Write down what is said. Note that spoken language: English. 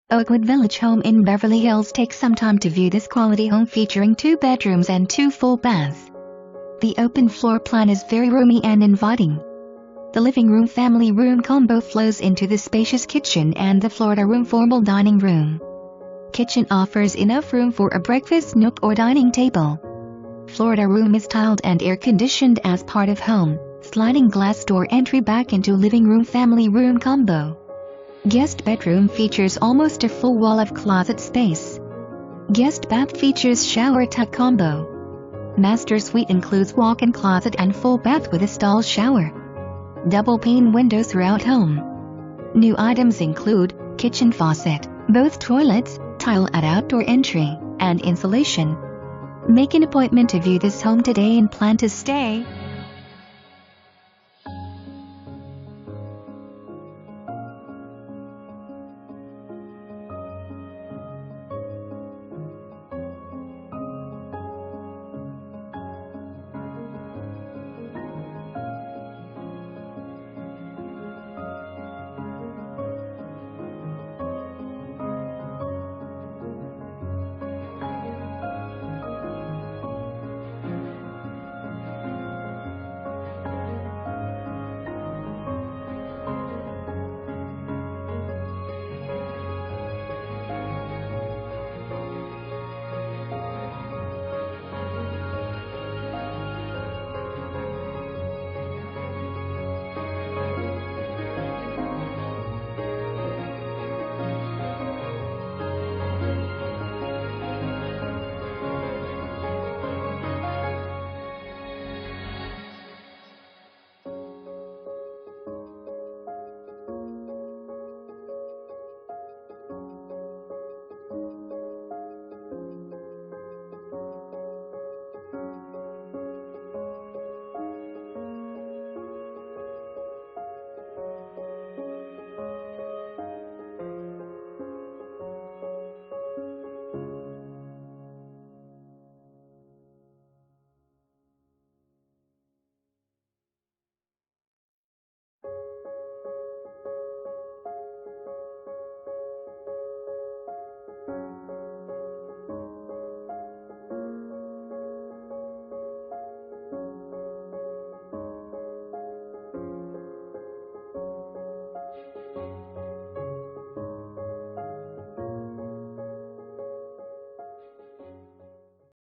Oakwood Village home in Beverly Hills. Take some time to view this quality home featuring 2 bedrooms and 2 full baths. The open floor plan is very roomy and inviting. The living room family room combo flows into the spacious kitchen and the Florida room formal dining room. Kitchen offers enough room for a breakfast nook or dining table. Florida room is tiled and air-conditioned as part of home. Sliding glass door entry back into living room family room combo. Guest bedroom features almost a full wall of closet space. Guest bath features shower tub combo. Master suite includes walk-in closet and full bath with a stall shower. Double pane windows throughout home. New items include kitchen faucet, both toilets, tile at outdoor entry, and insulation. Make an appointment to view this home today and plan to stay.